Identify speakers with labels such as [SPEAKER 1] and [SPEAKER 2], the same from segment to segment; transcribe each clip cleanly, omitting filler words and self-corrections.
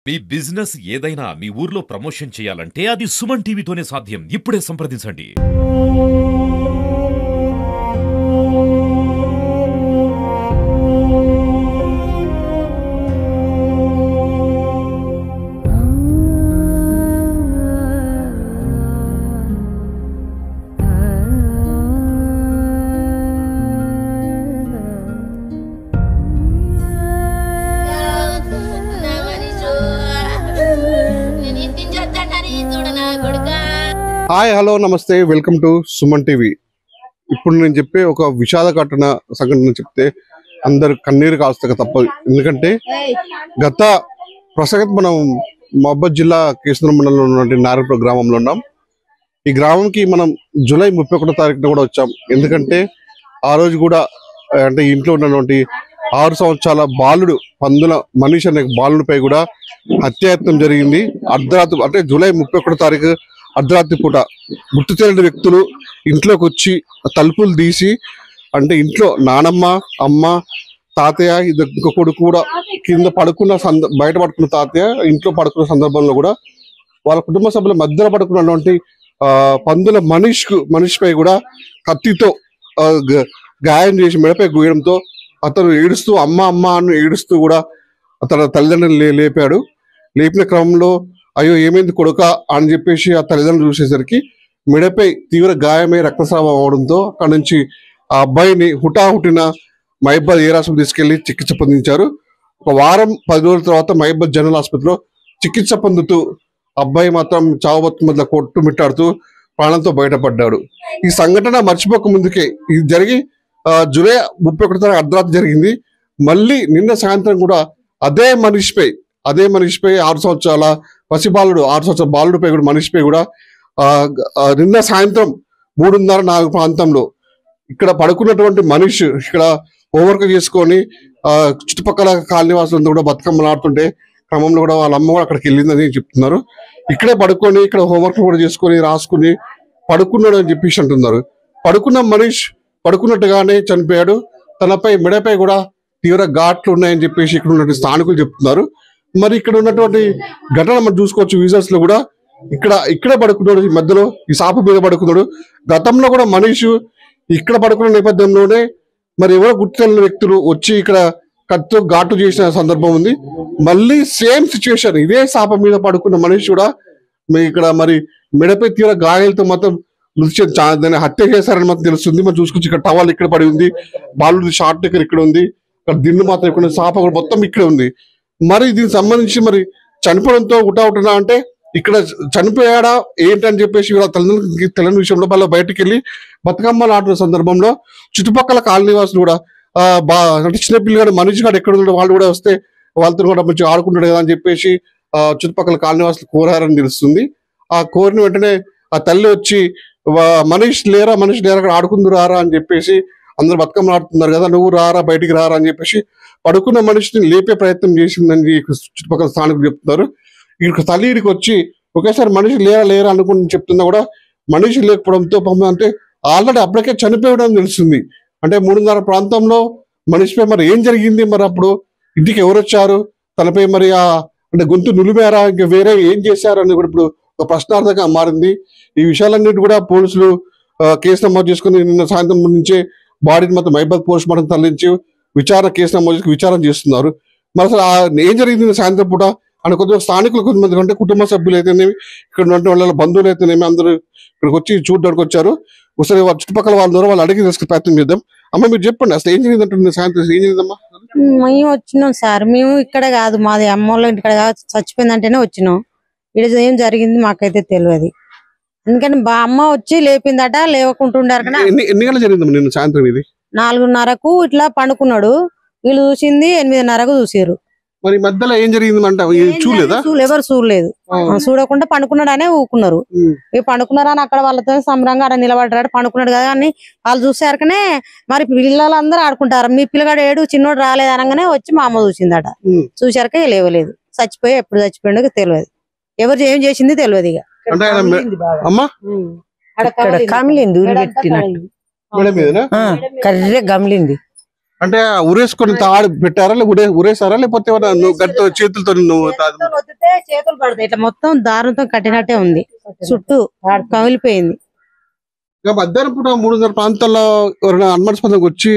[SPEAKER 1] మీ business ఏదైనా మీ ఊర్లో promotion చేయాలంటే అది సుమన్ టీవీతోనే సాధ్యం. ఇప్పుడే సంప్రదించండి.
[SPEAKER 2] హాయ్ హలో నమస్తే వెల్కమ్ టు సుమన్ టీవీ. ఇప్పుడు నేను చెప్పే ఒక విషాదఘటన సంఘటన చెప్తే అందరు కన్నీరు కాస్త తప్పదు. ఎందుకంటే గత ప్రసంగం మనం మహబూబ్ జిల్లా కేసంద్రం మండలంలో ఉన్నటువంటి నారాయణపుర గ్రామంలో ఉన్నాం. ఈ గ్రామంకి మనం జూలై 31వ తారీఖున కూడా వచ్చాం. ఎందుకంటే ఆ రోజు కూడా అంటే ఇంట్లో ఉన్నటువంటి 6 సంవత్సరాల బాలుడు పందుల మనీష్ అనే బాలుడిపై కూడా హత్యాయత్నం జరిగింది. అర్ధరాత్రి అంటే జూలై 31వ తారీఖు అర్ధరాత్రి పూట గుర్తు తెలియని వ్యక్తులు ఇంట్లోకి వచ్చి తలుపులు తీసి అంటే ఇంట్లో నానమ్మ అమ్మ తాతయ్య ఇంకో కొడుకు కూడా కింద పడుకున్న బయట పడుకున్న తాతయ్య ఇంట్లో పడుకున్న సందర్భంలో కూడా వాళ్ళ కుటుంబ సభ్యుల మధ్యలో పడుకున్నటువంటి పందుల మనిషిపై కూడా కత్తితో గాయం చేసి మెడపై గూయడంతో అతను ఏడుస్తూ అమ్మ అమ్మ అని ఏడుస్తూ కూడా అతని తల్లిదండ్రులు లేపాడు. లేపిన క్రమంలో అయ్యో ఏమైంది కొడుక అని చెప్పేసి ఆ తల్లిదండ్రులు చూసేసరికి మెడపై తీవ్ర గాయమై రక్తస్రావం అవడంతో అక్కడి నుంచి ఆ అబ్బాయిని హుటాహుటిన మహబూబాద్ ఏ ఆసుపత్రికి తీసుకెళ్లి చికిత్స పొందించారు. ఒక వారం 10 రోజుల తర్వాత మహబూబాద్ జనరల్ ఆసుపత్రిలో చికిత్స పొందుతూ అబ్బాయి మాత్రం చావుబతుకు మధ్య కొట్టుమిట్టాడుతూ ప్రాణంతో బయటపడ్డాడు. ఈ సంఘటన మర్చిపోక ముందుకే ఇది జరిగి జూలై 31వ తారీఖు అర్ధరాత్రి జరిగింది. మళ్ళీ నిన్న సాయంత్రం కూడా అదే మనిషిపై 6 సంవత్సరాల పసిబాలుడు 6 సంవత్సరాల బాలుడిపై కూడా మనిషిపై కూడా నిన్న సాయంత్రం 3:30-4 ప్రాంతంలో ఇక్కడ పడుకున్నటువంటి మనిషి ఇక్కడ హోంవర్క్ చేసుకొని చుట్టుపక్కల కాలనీవాసులంతా కూడా బతుకమ్మలు ఆడుతుంటే క్రమంలో కూడా వాళ్ళ అమ్మ కూడా అక్కడికి వెళ్ళిందని చెప్తున్నారు. ఇక్కడే పడుకొని ఇక్కడ హోంవర్క్ కూడా చేసుకొని రాసుకుని పడుకున్నాడు అని చెప్పేసి అంటున్నారు. పడుకున్న మనిషి పడుకున్నట్టుగానే చనిపోయాడు. తనపై మెడపై కూడా తీవ్ర ఘాట్లు ఉన్నాయని చెప్పేసి ఇక్కడ ఉన్నటువంటి స్థానికులు చెప్తున్నారు. మరి ఇక్కడ ఉన్నటువంటి ఘటన మనం చూసుకోవచ్చు. విజువల్స్ లో కూడా ఇక్కడే పడుకున్నాడు, మధ్యలో ఈ సాపు మీద పడుకున్నాడు. గతంలో కూడా మనిషి ఇక్కడ పడుకున్న నేపథ్యంలోనే మరి ఎవరో గుర్తున్న వ్యక్తులు వచ్చి ఇక్కడ కత్తితో ఘాటు చేసిన సందర్భం ఉంది. మళ్ళీ సేమ్ సిచ్యువేషన్ ఇదే సాప మీద పడుకున్న మనిషి కూడా ఇక్కడ మరి మెడపై తీవ్ర గాయాలతో మాత్రం దాన్ని హత్య చేశారని మాత్రం తెలుస్తుంది. మనం చూసుకోవచ్చు ఇక్కడ టవల్ ఇక్కడ పడి ఉంది, బాలుడి షార్ట్ దగ్గర ఇక్కడ ఉంది, ఇక్కడ దిండు మాత్రం ఇక్కడ సాప కూడా మొత్తం ఇక్కడే ఉంది. మరి దీనికి సంబంధించి మరి చనిపోవడంతో ఉటావుటున్నా అంటే ఇక్కడ చనిపోయాడా ఏంటని చెప్పేసి తల్లిదండ్రులకి తెలియని విషయంలో వాళ్ళు బయటకు వెళ్ళి బతుకమ్మలు ఆడుతున్న సందర్భంలో చుట్టుపక్కల కాలనీవాసులు కూడా అంటే చిన్నపిల్లగాడు మనిషి గారు ఎక్కడ ఉన్నాడో వాళ్ళు కూడా వస్తే వాళ్ళతో కూడా మంచిగా ఆడుకుంటాడు కదా అని చెప్పేసి చుట్టుపక్కల కాలనీవాసులు కోరారని తెలుస్తుంది. ఆ కోరిన వెంటనే ఆ తల్లి వచ్చి మనిషి లేరా అక్కడ ఆడుకుందు రారా అని చెప్పేసి అందరు బతుకమ్మలు ఆడుతున్నారు కదా, నువ్వు రారా బయటికి రారా అని చెప్పేసి పడుకున్న మనిషిని లేపే ప్రయత్నం చేసిందని చుట్టుపక్కల స్థానికులు చెప్తున్నారు. ఇక్కడ తల్లి ఇడికి వచ్చి ఒకేసారి మనిషి లేరా అనుకుని చెప్తున్నా కూడా మనిషి లేకపోవడంతో అంటే ఆల్రెడీ అప్పటికే చనిపోవడం తెలుస్తుంది. అంటే 3:30 ప్రాంతంలో మనిషిపై మరి ఏం జరిగింది, మరి అప్పుడు ఇంటికి ఎవరు వచ్చారు, తనపై మరి అంటే గొంతు నులిమేరా ఇంకా వేరే ఏం చేశారు అని కూడా ఇప్పుడు ఒక ప్రశ్నార్థకంగా మారింది. ఈ విషయాలన్నిటి కూడా పోలీసులు కేసు నమోదు చేసుకుని నిన్న సాయంత్రం నుంచే బాడీని మొత్తం మహబూబాద్ పోస్ట్ మార్టం తరలించి కేసు నమోదు చేసుకుని విచారణ చేస్తున్నారు. మరి అసలు ఏం జరిగింది సాయంత్రం పూట అని కొద్దిగా స్థానికులు కొంతమంది అంటే కుటుంబ సభ్యులు అయితేనేమి ఇక్కడ ఉన్నటువంటి వాళ్ళ బంధువులు అయితేనేమి అందరూ ఇక్కడికి వచ్చి చూడడానికి వచ్చారు. ఒకసారి వాళ్ళ చుట్టుపక్కల వాళ్ళ ద్వారా వాళ్ళు అడిగి తెలుసుకునే ప్రయత్నం చేద్దాం. అమ్మ మీరు చెప్పండి అసలు ఏం జరిగింది అంటే సాయంత్రం ఏం జరిగిందమ్మా?
[SPEAKER 3] మేము వచ్చినాం సార్, మేము ఇక్కడ కాదు, మాది అమ్మ వాళ్ళ ఇక్కడ కాదు, చచ్చిపోయిందంటేనే వచ్చినాం. ఇక్కడ ఏం జరిగింది మాకైతే తెలియదు. ఎందుకంటే అమ్మ వచ్చి లేపిందట, లేవకుంటుండారు కదా.
[SPEAKER 2] ఎన్ని గంటలు జరిగిందమ్మా నిన్న సాయంత్రం? ఇది
[SPEAKER 3] 4:30కు ఇట్లా పండుకున్నాడు, వీళ్ళు చూసింది 8:30కు చూసారు.
[SPEAKER 2] మరి మధ్యలో ఏం జరిగింది అంటే చూడలేదా?
[SPEAKER 3] ఎవరు చూడలేదు, చూడకుండా పండుకున్నాడు అనే ఊకున్నారు. ఇక పండుకున్నారా అని అక్కడ వాళ్ళతో సంబరంగా అక్కడ నిలబడ్డాడు, పండుకున్నాడు కదా అని వాళ్ళు చూసారకనే మరి పిల్లలందరూ ఆడుకుంటారు, మీ పిల్లగాడు ఏడు చిన్నోడు రాలేదు అనగానే వచ్చి మా అమ్మ చూసిందట. చూసారకే లేవలేదు, చచ్చిపోయి ఎప్పుడు చచ్చిపోయిండో తెలియదు, ఎవరు ఏం చేసింది తెలియదు. ఇక
[SPEAKER 4] కమిలింది కర్రె గమిలింది.
[SPEAKER 2] అంటే ఉరేసుకొని తాడు పెట్టారా ఉరేసారా లేకపోతే గట్టితో చేతులతో
[SPEAKER 3] నొత్తితే చేతులు పడతాయి, ఇట్లా మొత్తం దారంతో కట్టినట్టే ఉంది, చుట్టూ కమిలిపోయింది.
[SPEAKER 2] ఇక మధ్యాహ్నం పూట 3:30 ప్రాంతాల్లో ఎవరైనా అనుమానాస్పదంగా వచ్చి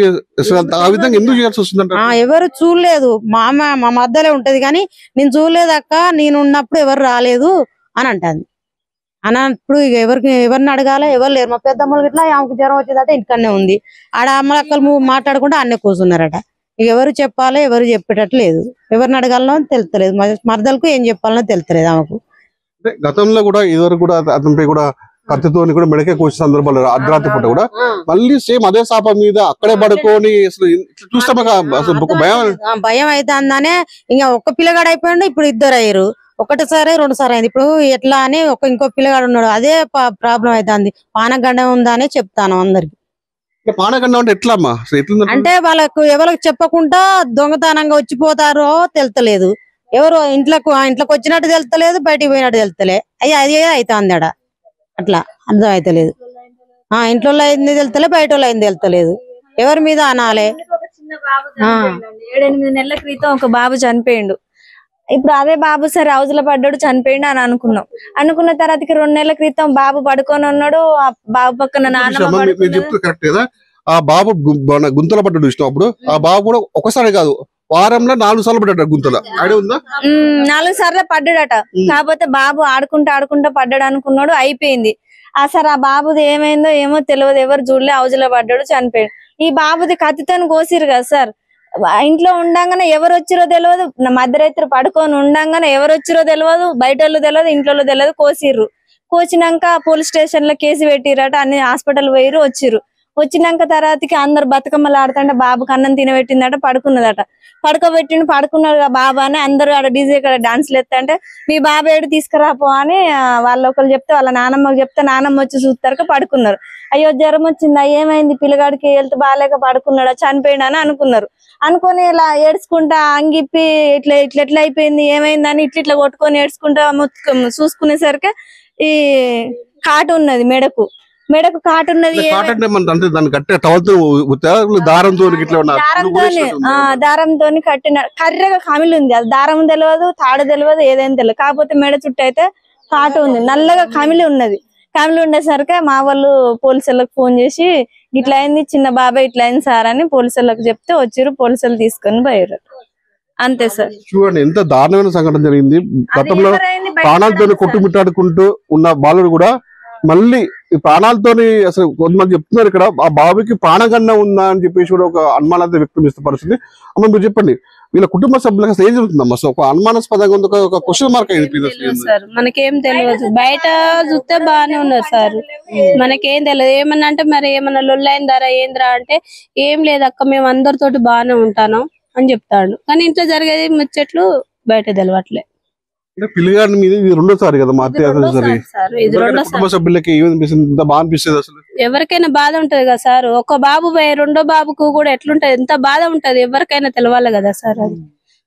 [SPEAKER 2] ఆ విధంగా ఎందుకు చేయాల్సి వస్తుందంట?
[SPEAKER 3] ఎవరు చూడలేదు, మా మధ్యలో ఉంటది కానీ నేను చూడలేదు అక్క, నేను ఉన్నప్పుడు ఎవరు రాలేదు అని అంటాను. అన్నప్పుడు ఇక ఎవరిని అడగాలి, ఎవరు లేరు. మా పెద్దమ్మలు ఇట్లా ఆమెకు జ్వరం వచ్చేదట ఇంటికన్నే ఉంది, ఆడ అమ్మలక్కలు మాట్లాడకుండా అన్నే కూర్చున్నారట. ఇక ఎవరు చెప్పాలో ఎవరు చెప్పేటట్టు లేదు, ఎవరిని అడగాలనో తెలుస్తలేదు, మరదలకు ఏం చెప్పాలనో తెలుస్తలేదు ఆమెకు.
[SPEAKER 2] గతంలో కూడా ఇదివరకు కూడా అతనిపై కూడా కత్తితో కూడా మెడకే కోసిన సందర్భాలు అర్ధరాత్రి పూట కూడా మళ్ళీ సేమ్ అదే సాప మీద అక్కడే పడుకొని అసలు చూస్తే
[SPEAKER 3] భయం అవుతుందనే. ఇంకా ఒక్క పిల్లగాడు అయిపోయిండు, ఇప్పుడు 2 అయ్యారు, ఒకటిసారి 2 సార్లు అయింది. ఇప్పుడు ఎట్లా అని ఇంకో పిల్లగాడు ఉన్నాడు, అదే ప్రాబ్లం అవుతుంది. పానగండం ఉందా అని చెప్తాను అందరికి.
[SPEAKER 2] పానగండం అంటే ఎట్లా అమ్మా?
[SPEAKER 3] అంటే వాళ్ళకు ఎవరికి చెప్పకుండా దొంగతనంగా వచ్చిపోతారో తెలుస్తలేదు, ఎవరు ఇంట్లోకి వచ్చినట్టు తెలుస్తలేదు, బయటికి పోయినట్టు తెలుస్తలే. అదే అవుతుంది అడ, అట్లా అర్థం అయితలేదు. ఇంట్లో అయింది తెలుస్తలే, బయట వాళ్ళు అయింది తెలుస్తలేదు, ఎవరి మీద అనాలే.
[SPEAKER 4] 7-8 నెలల క్రితం ఒక బాబు చనిపోయిండు. ఇప్పుడు అదే బాబు సరే హౌస్ లో పడ్డాడు చనిపోయిండు అని అనుకున్న తర్వాతకి 2 నెలల క్రితం బాబు పడుకొని ఉన్నాడు, ఆ బాబు పక్కన నాన్నమ్మ.
[SPEAKER 2] ఆ బాబు గుంతల పడ్డాడు ఇష్టం. అప్పుడు ఆ బాబు కూడా ఒకసారి కాదు, వారంలో 4 సార్లు పడ్డాడు గుంతల. ఐడియా ఉందా?
[SPEAKER 4] 4 సార్లు పడ్డాడట. కాకపోతే బాబు ఆడుకుంటా పడ్డాడు అనుకున్నాడు, అయిపోయింది. అసలు ఆ బాబుది ఏమైందో ఏమో తెలియదు, ఎవరు చూడలే, హౌస్ లో పడ్డాడు చనిపోయాడు. ఈ బాబుది కత్తితో కోసిరు కదా సార్. ఇంట్లో ఉండంగానే ఎవరు వచ్చిరో తెలియదు, మధ్యరాత్రి పడుకొని ఉండంగానే ఎవరు వచ్చిరో తెలియదు, బయట వాళ్ళు తెలియదు, ఇంట్లో తెలియదు, కోసిర్రు. కోసినాక పోలీస్ స్టేషన్ లో కేసు పెట్టిరట, అన్ని హాస్పిటల్ పోయిరు, వచ్చినాక తర్వాతకి అందరు బతుకమ్మలు ఆడుతుంటే బాబుకి అన్నం తినబెట్టిందట, పడుకున్నదట. పడుకున్నాడు బాబు అని అందరూ ఆడ డీజే కాడ డాన్స్లు ఎత్తంటే మీ బాబు ఏడు తీసుకురాపో అని వాళ్ళ ఒకరు చెప్తే, వాళ్ళ నానమ్మకి చెప్తే నానమ్మ వచ్చి చూస్తారక పడుకున్నారు. అయ్యో జ్వరం వచ్చిందా, ఏమైంది, పిల్లగాడికి హెల్త్ బాగాలేక పడుకున్నాడా, చనిపోయినా అని అనుకొని ఇలా ఏడ్చుకుంటా అంగిప్పి ఇట్లా అయిపోయింది, ఏమైందని ఇట్లా కొట్టుకొని ఏడ్చుకుంటా చూసుకునేసరికి ఈ కాటు ఉన్నది, మెడకు కాటు ఉన్నది. దారంతో కట్టిన కర్రగా కమిలి ఉంది, అది దారం తెలియదు, తాడు తెలియదు, ఏదైనా తెలియదు. కాకపోతే మెడ చుట్టూ అయితే కాటు ఉంది, నల్లగా కమిలి ఉండేసరికి మా వాళ్ళు పోలీసులకు ఫోన్ చేసి ఇట్లా అయింది, చిన్న బాబాయ్ ఇట్లా అయింది సార్ అని పోలీసులకు చెప్తే వచ్చిరు, పోలీసులు తీసుకొని పోయారు. అంతే సార్.
[SPEAKER 2] చూడండి ఎంత దారుణమైన సంఘటన జరిగింది. గతంలో ప్రాణాలతో కొట్టుమిట్టాడుకుంటూ ఉన్న బాలుడు కూడా మళ్ళీ ఈ ప్రాణాలతోని అసలు కొంతమంది చెప్తున్నారు ఇక్కడ ఆ బాబుకి ప్రాణగండం ఉందా అని చెప్పేసి కూడా ఒక అనుమానాన్ని వ్యక్తం చేస్తున్న పరిస్థితి. అమ్మ మీరు చెప్పండి, వీళ్ళ కుటుంబ సభ్యులకు ఏం జరుగుతుందమ్మా? అసలు ఒక అనుమానాస్పదంగా ఉంది, ఒక క్వశ్చన్ మార్క్ అయింది
[SPEAKER 5] సార్. మనకేం తెలియదు, బయట చూస్తే బాగానే ఉన్నారు సార్, మనకేం తెలియదు. ఏమన్నా అంటే మరి ఏమన్నా లొల్లైందారా ఏంద్రా అంటే ఏం లేదక్క మేము అందరితోటి బాగానే ఉంటాను అని చెప్తాడు, కానీ ఇంట్లో జరిగేది ముచ్చట్లు బయట తెలవట్లే.
[SPEAKER 2] పిల్లగాడి మీద ఇది 2వ సారి కదా మా అత్తయ్య కుటుంబ సభ్యులకి ఏమనిపిస్తుంది, బాగా అనిపిస్తుంది అసలు?
[SPEAKER 5] ఎవరికైనా బాధ ఉంటది కదా సార్, ఒక బాబు పోయి 2వ బాబుకు కూడా ఎట్లుంటది, ఎంత బాధ ఉంటది ఎవరికైనా తెలవాలి కదా సార్. అది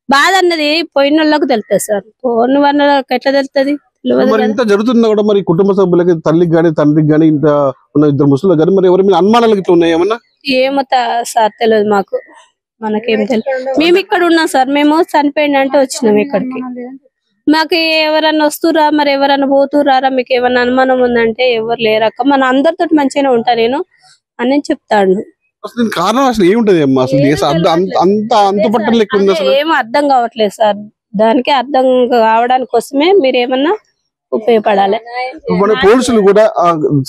[SPEAKER 5] బాధ అన్నది పోయిన వాళ్ళకి తెలుస్తుంది సార్, పోయిన వాళ్ళకి ఎట్లా తెలుస్తుంది?
[SPEAKER 2] ఇంత జరుగుతున్నా కూడా మరి కుటుంబ సభ్యులకి తల్లికి గానీ తండ్రికి గానీ ఇంత ఉన్న 2 ముసలు గానీ మరి ఎవరి మీద అనుమానాలు ఇట్లా ఉన్నాయి ఏమన్నా?
[SPEAKER 5] ఏమో సార్ తెలియదు మాకు, మనకేం తెలియదు. మేము ఇక్కడ ఉన్నాం సార్, మేము చనిపోయింది అంటే వచ్చినాం ఇక్కడికి. మాకు ఎవరన్నా వస్తురా మరి ఎవరన్నా పోతురారా, మీకు ఏమన్నా అనుమానం ఉందంటే ఎవరు లేరక్క, మన అందరితో మంచిగానే ఉంటా నేను అని చెప్తాడు.
[SPEAKER 2] కారణం అసలు ఏముంటది
[SPEAKER 5] ఏమో అర్థం కావట్లేదు సార్, దానికి అర్థం కావడానికి కోసమే మీరు ఏమన్నా ఉపయోగపడాలి.
[SPEAKER 2] పోలీసులు కూడా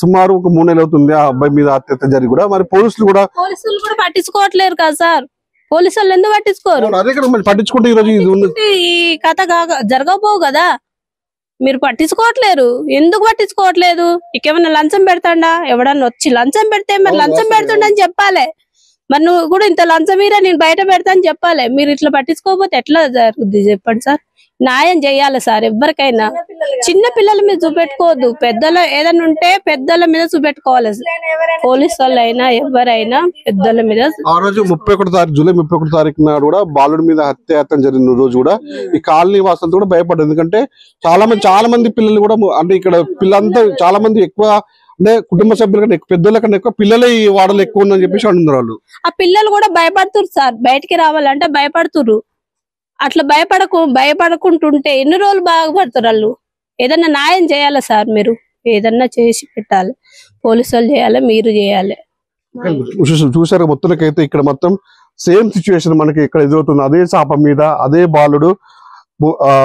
[SPEAKER 2] సుమారు ఒక 3 నెలలు అవుతుంది ఆ అబ్బాయి మీద అత్యంత జరిగి కూడా మరి పోలీసులు కూడా
[SPEAKER 5] పట్టించుకోవట్లేరు కదా సార్. పోలీసు వాళ్ళు ఎందుకు పట్టించుకోరు?
[SPEAKER 2] పట్టించుకుంటే
[SPEAKER 5] ఈ కథ జరగబోవు కదా, మీరు పట్టించుకోవట్లేరు. ఎందుకు పట్టించుకోవట్లేదు? ఇకేమన్నా లంచం పెడతాడా? ఎవడన్నా వచ్చి లంచం పెడితే మరి లంచం పెడుతుండని చెప్పాలి. మరి నువ్వు కూడా ఇంత లంచం మీరా నేను బయట పెడతా అని చెప్పాలి. మీరు ఇట్లా పట్టించుకోకపోతే ఎట్లా జరుగుద్ది చెప్పండి సార్. న్యాయం చేయాలి సార్ ఎవరికైనా. చిన్న పిల్లల మీద చూపెట్టుకోవద్దు, పెద్దల ఏదైనా ఉంటే పెద్దల మీద చూపెట్టుకోవాలి. పోలీసు వాళ్ళు అయినా ఎవరైనా పెద్దల మీద.
[SPEAKER 2] ఆ రోజు జూలై 31 తారీఖు నాడు కూడా బాలుడి మీద హత్యాయత్నం జరిగిన రోజు కూడా ఈ కాలనీ వాసులతో కూడా భయపడ్డారు. ఎందుకంటే చాలా మంది పిల్లలు కూడా అంటే ఇక్కడ పిల్లలంతా చాలా మంది ఎక్కువ అంటే కుటుంబ సభ్యుల కన్నా ఎక్కువ, పెద్దల కన్నా ఎక్కువ పిల్లలే ఈ వాడలు ఎక్కువ ఉందని చెప్పేసి అంటున్నారు వాళ్ళు.
[SPEAKER 5] ఆ పిల్లలు కూడా భయపడుతురు సార్, బయటికి రావాలంటే భయపడుతురు. అట్లా భయపడకుంటుంటే ఎన్ని రోజులు బాగుపడతారు వాళ్ళు. ఏదన్నా న్యాయం చేయాలి సార్, మీరు ఏదన్నా చేసి పెట్టాలి, పోలీసు వాళ్ళు చేయాలి, మీరు చేయాలి.
[SPEAKER 2] చూసారు మొత్తానికైతే ఇక్కడ మొత్తం సేమ్ సిచ్యువేషన్ మనకి ఇక్కడ ఎదురవుతుంది. అదే చాప మీద అదే బాలుడు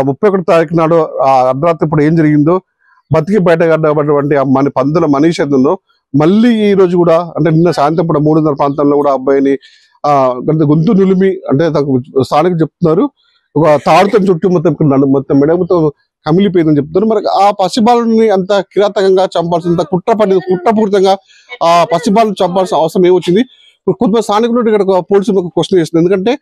[SPEAKER 2] 31 తారీఖు నాడు అర్ధరాత్రి ఇప్పుడు ఏం జరిగిందో బతికి బయటపడ్డటువంటి పందుల మనీష్ ఉందో మళ్ళీ ఈ రోజు కూడా అంటే నిన్న సాయంత్రం కూడా 3:30 ప్రాంతంలో కూడా అబ్బాయిని గొంతు నులిమి అంటే స్థానికులు చెప్తున్నారు ఒక తాడుతో చుట్టూ మొత్తం మెడముతో కమిలిపోయిందని చెప్తున్నారు. మరి ఆ పసిబాలుని అంత కిరాతకంగా చంపాల్సిన కుట్రపూరితంగా ఆ పసిబాలను చంపాల్సిన అవసరం ఏమొచ్చింది? కొంతమంది స్థానికులు ఇక్కడ పోలీసులకు క్వశ్చన్ చేస్తుంది. ఎందుకంటే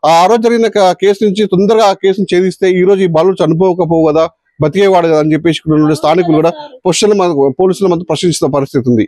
[SPEAKER 2] ఆ రోజు జరిగిన కేసు నుంచి తొందరగా ఆ కేసును ఛేదిస్తే ఈ రోజు ఈ బాలుడు చనిపోకపోవు కదా, బతికేవాడు కదా అని చెప్పేసి స్థానికులు కూడా పోలీసుల మధ్య ప్రశ్నించిన పరిస్థితి ఉంది.